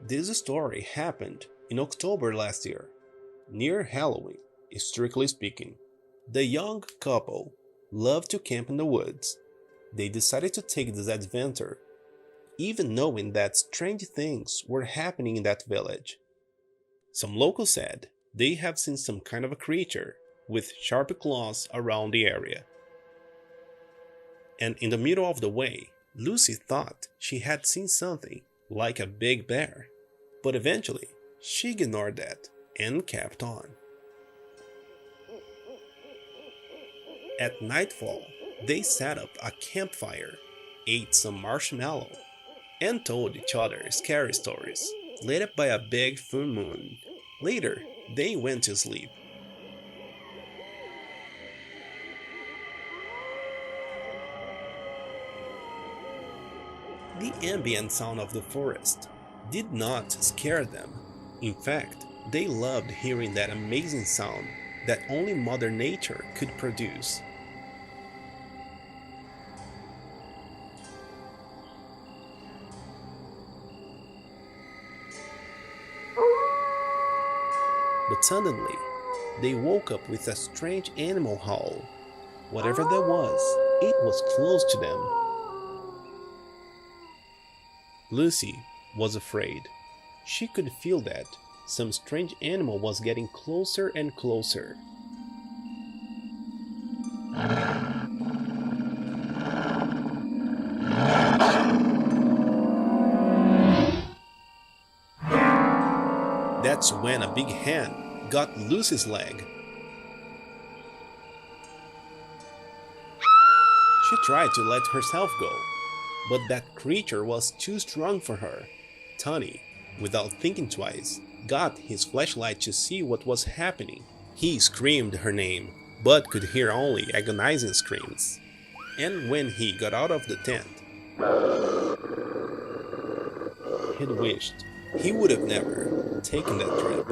This story happened in October last year, near Halloween, strictly speaking. The young couple loved to camp in the woods. They decided to take this adventure, even knowing that strange things were happening in that village. Some locals said they have seen some kind of a creature with sharp claws around the area. And in the middle of the way, Lucy thought she had seen something like a big bear. But eventually, she ignored that and kept on. At nightfall, they set up a campfire, ate some marshmallow, and told each other scary stories, lit up by a big full moon. Later, they went to sleep. The ambient sound of the forest did not scare them. In fact, they loved hearing that amazing sound that only Mother Nature could produce. But suddenly, they woke up with a strange animal howl. Whatever that was, it was close to them. Lucy was afraid. She could feel that some strange animal was getting closer and closer. That's when a big hand got Lucy's leg. She tried to let herself go, but that creature was too strong for her. Tony, without thinking twice, got his flashlight to see what was happening. He screamed her name, but could hear only agonizing screams. And when he got out of the tent, he'd wished he would have never taken that trip.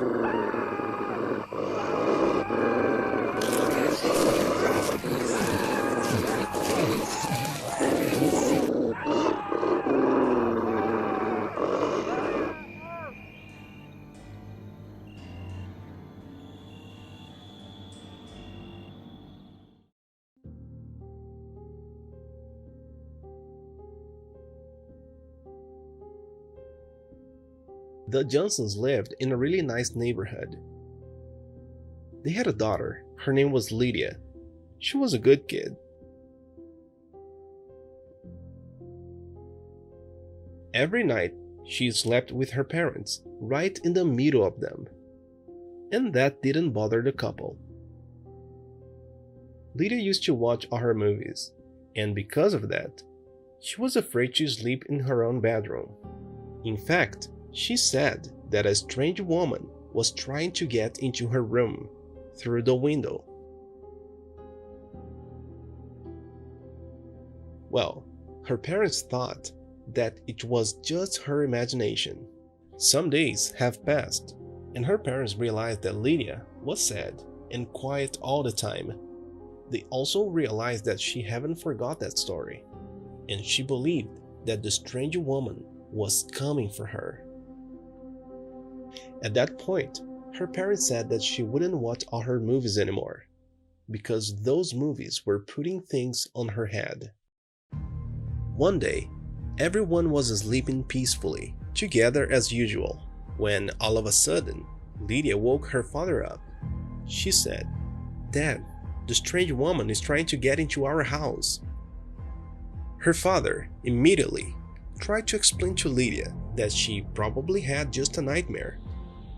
The Johnsons lived in a really nice neighborhood. They had a daughter. Her name was Lydia. She was a good kid. Every night, she slept with her parents, right in the middle of them. And that didn't bother the couple. Lydia used to watch all her movies, and because of that, she was afraid to sleep in her own bedroom. In fact, she said that a strange woman was trying to get into her room through the window. Well, her parents thought that it was just her imagination. Some days have passed, and her parents realized that Lydia was sad and quiet all the time. They also realized that she hadn't forgot that story, and she believed that the strange woman was coming for her. At that point, her parents said that she wouldn't watch all her movies anymore, because those movies were putting things on her head. One day, everyone was sleeping peacefully, together as usual, when all of a sudden, Lydia woke her father up. She said, "Dad, the strange woman is trying to get into our house." Her father immediately tried to explain to Lydia that she probably had just a nightmare,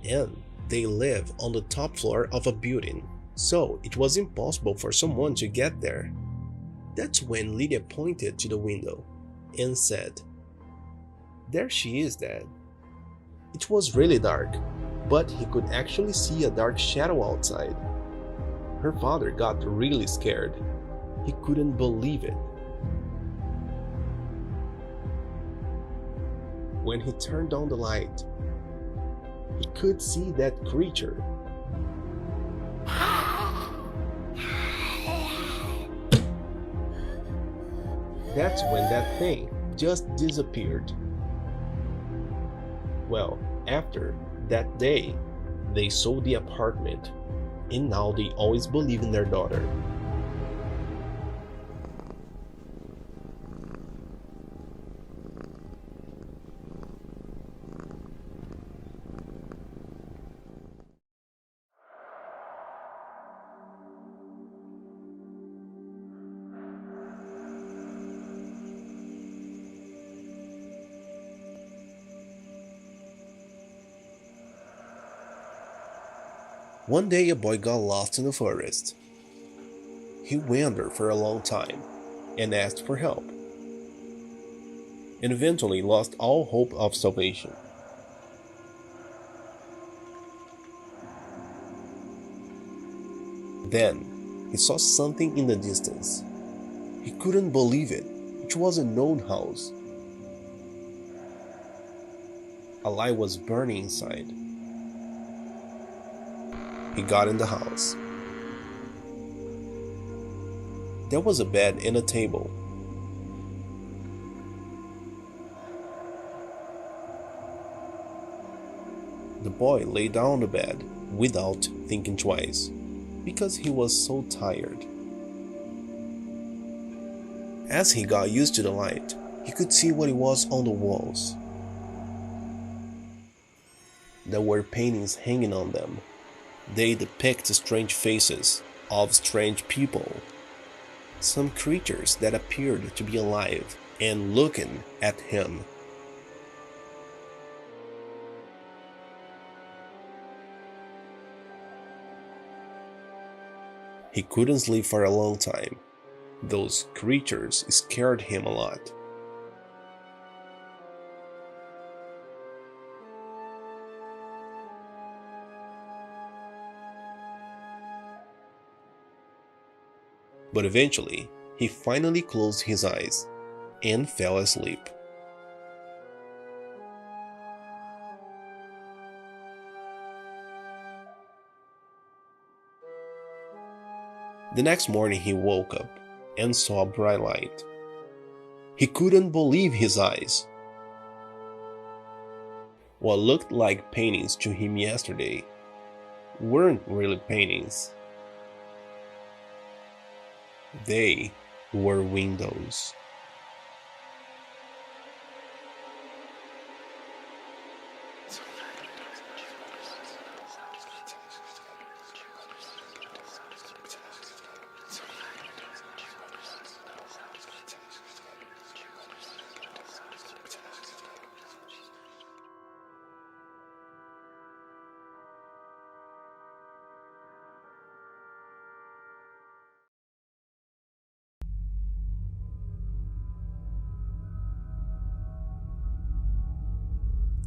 and they live on the top floor of a building, so it was impossible for someone to get there. That's when Lydia pointed to the window and said, "There she is, Dad." It was really dark, but he could actually see a dark shadow outside. Her father got really scared. He couldn't believe it. When he turned on the light, he could see that creature. That's when that thing just disappeared. Well, after that day, they sold the apartment, and now they always believe in their daughter. One day a boy got lost in the forest. He wandered for a long time and asked for help, and eventually lost all hope of salvation. Then he saw something in the distance. He couldn't believe it. It was an old house. A light was burning inside. He got in the house. There was a bed and a table. The boy lay down on the bed without thinking twice, because he was so tired. As he got used to the light, he could see what it was on the walls. There were paintings hanging on them. They depict strange faces of strange people. Some creatures that appeared to be alive and looking at him. He couldn't sleep for a long time. Those creatures scared him a lot. But eventually, he finally closed his eyes and fell asleep. The next morning he woke up and saw a bright light. He couldn't believe his eyes. What looked like paintings to him yesterday weren't really paintings. They were windows.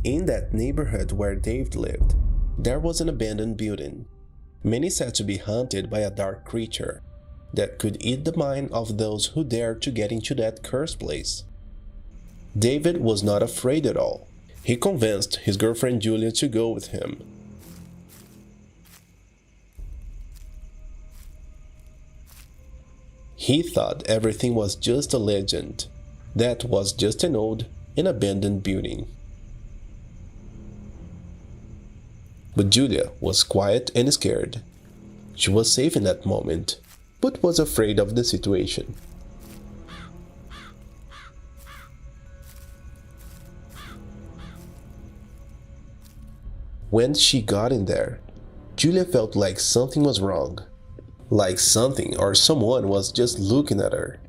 In that neighborhood where Dave lived, there was an abandoned building, many said to be haunted by a dark creature that could eat the mind of those who dared to get into that cursed place. David was not afraid at all. He convinced his girlfriend Julia to go with him. He thought everything was just a legend, that was just an old and abandoned building. But Julia was quiet and scared. She was safe in that moment, but was afraid of the situation. When she got in there, Julia felt like something was wrong. Like something or someone was just looking at her.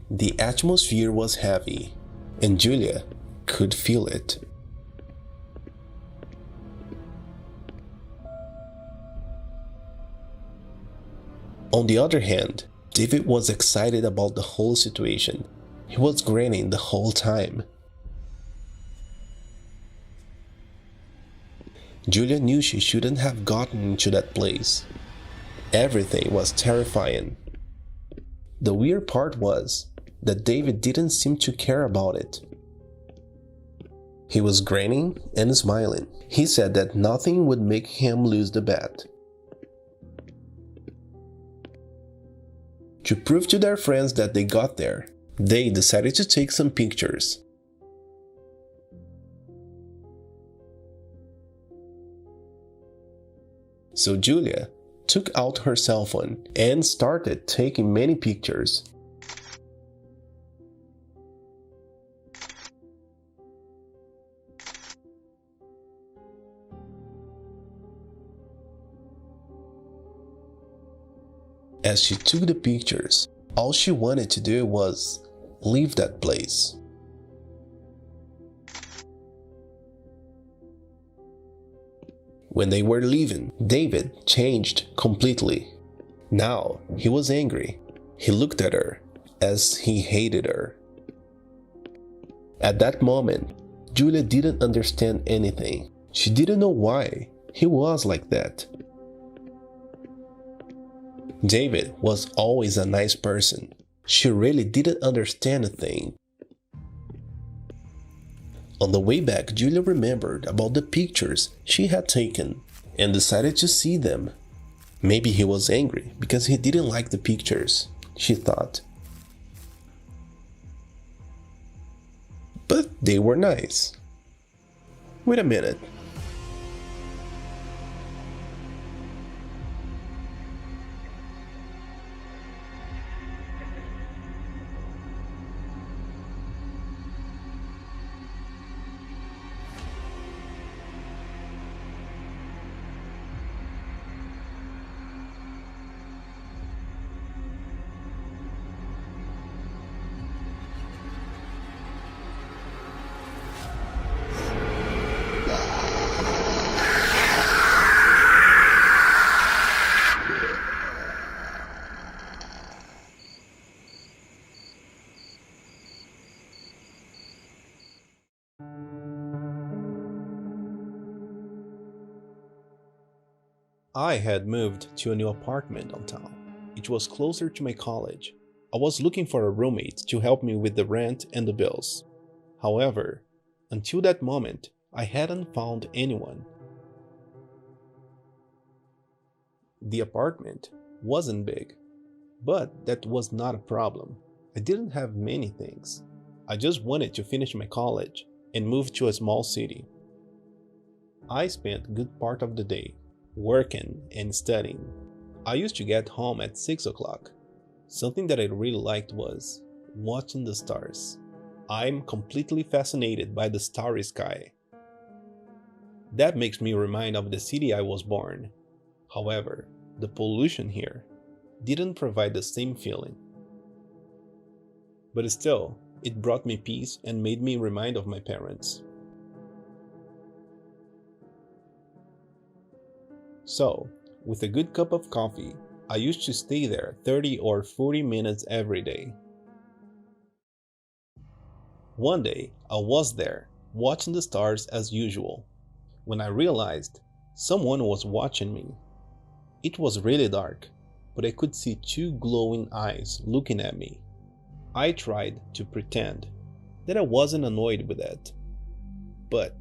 The atmosphere was heavy, and Julia could feel it. On the other hand, David was excited about the whole situation. He was grinning the whole time. Julia knew she shouldn't have gotten into that place. Everything was terrifying. The weird part was that David didn't seem to care about it. He was grinning and smiling. He said that nothing would make him lose the bet. To prove to their friends that they got there, they decided to take some pictures. So Julia took out her cell phone and started taking many pictures. As she took the pictures, all she wanted to do was leave that place. When they were leaving, David changed completely. Now he was angry. He looked at her as he hated her. At that moment, Julia didn't understand anything. She didn't know why he was like that. David was always a nice person. She really didn't understand a thing. On the way back, Julia remembered about the pictures she had taken and decided to see them. Maybe he was angry because he didn't like the pictures, she thought. But they were nice. Wait a minute. I had moved to a new apartment downtown. It was closer to my college. I was looking for a roommate to help me with the rent and the bills. However, until that moment, I hadn't found anyone. The apartment wasn't big, but that was not a problem. I didn't have many things. I just wanted to finish my college and move to a small city. I spent a good part of the day working and studying. I used to get home at 6 o'clock. Something that I really liked was watching the stars. I'm completely fascinated by the starry sky. That makes me remind of the city I was born. However, the pollution here didn't provide the same feeling. But still, it brought me peace and made me remind of my parents. So, with a good cup of coffee, I used to stay there 30 or 40 minutes every day. One day, I was there, watching the stars as usual, when I realized someone was watching me. It was really dark, but I could see two glowing eyes looking at me. I tried to pretend that I wasn't annoyed with that, but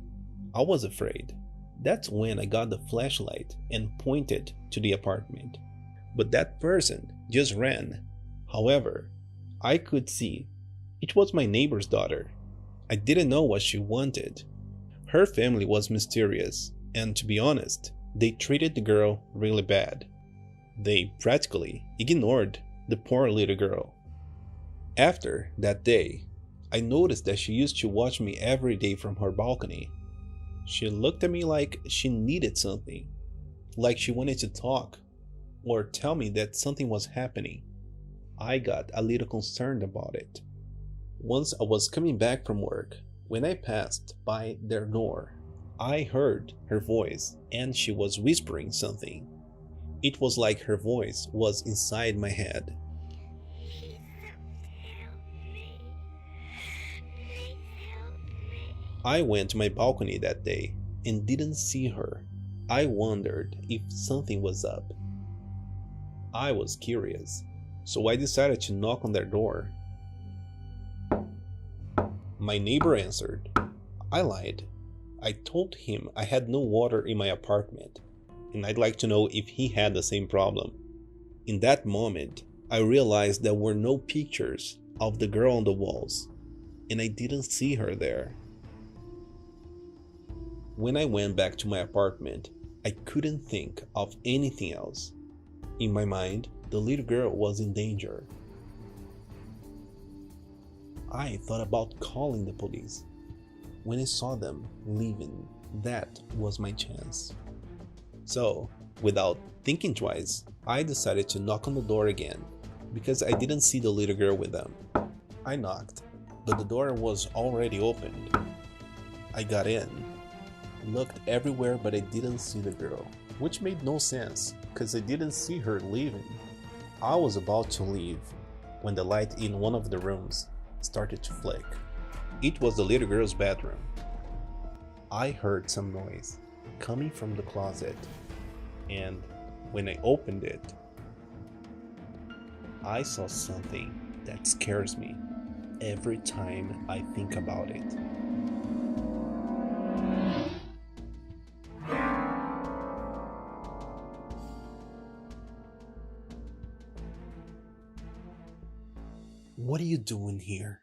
I was afraid. That's when I got the flashlight and pointed to the apartment. But that person just ran. However, I could see it was my neighbor's daughter. I didn't know what she wanted. Her family was mysterious, and to be honest, they treated the girl really bad. They practically ignored the poor little girl. After that day, I noticed that she used to watch me every day from her balcony. She looked at me like she needed something, like she wanted to talk or tell me that something was happening. I got a little concerned about it. Once I was coming back from work, when I passed by their door, I heard her voice and she was whispering something. It was like her voice was inside my head. I went to my balcony that day and didn't see her. I wondered if something was up. I was curious, so I decided to knock on their door. My neighbor answered. I lied. I told him I had no water in my apartment, and I'd like to know if he had the same problem. In that moment, I realized there were no pictures of the girl on the walls, and I didn't see her there. When I went back to my apartment, I couldn't think of anything else. In my mind, the little girl was in danger. I thought about calling the police. When I saw them leaving, that was my chance. So, without thinking twice, I decided to knock on the door again, because I didn't see the little girl with them. I knocked, but the door was already opened. I got in, looked everywhere, but I didn't see the girl, which made no sense, because I didn't see her leaving. I was about to leave when the light in one of the rooms started to flick. It was the little girl's bedroom. I heard some noise coming from the closet, and when I opened it, I saw something that scares me every time I think about it. What are you doing here?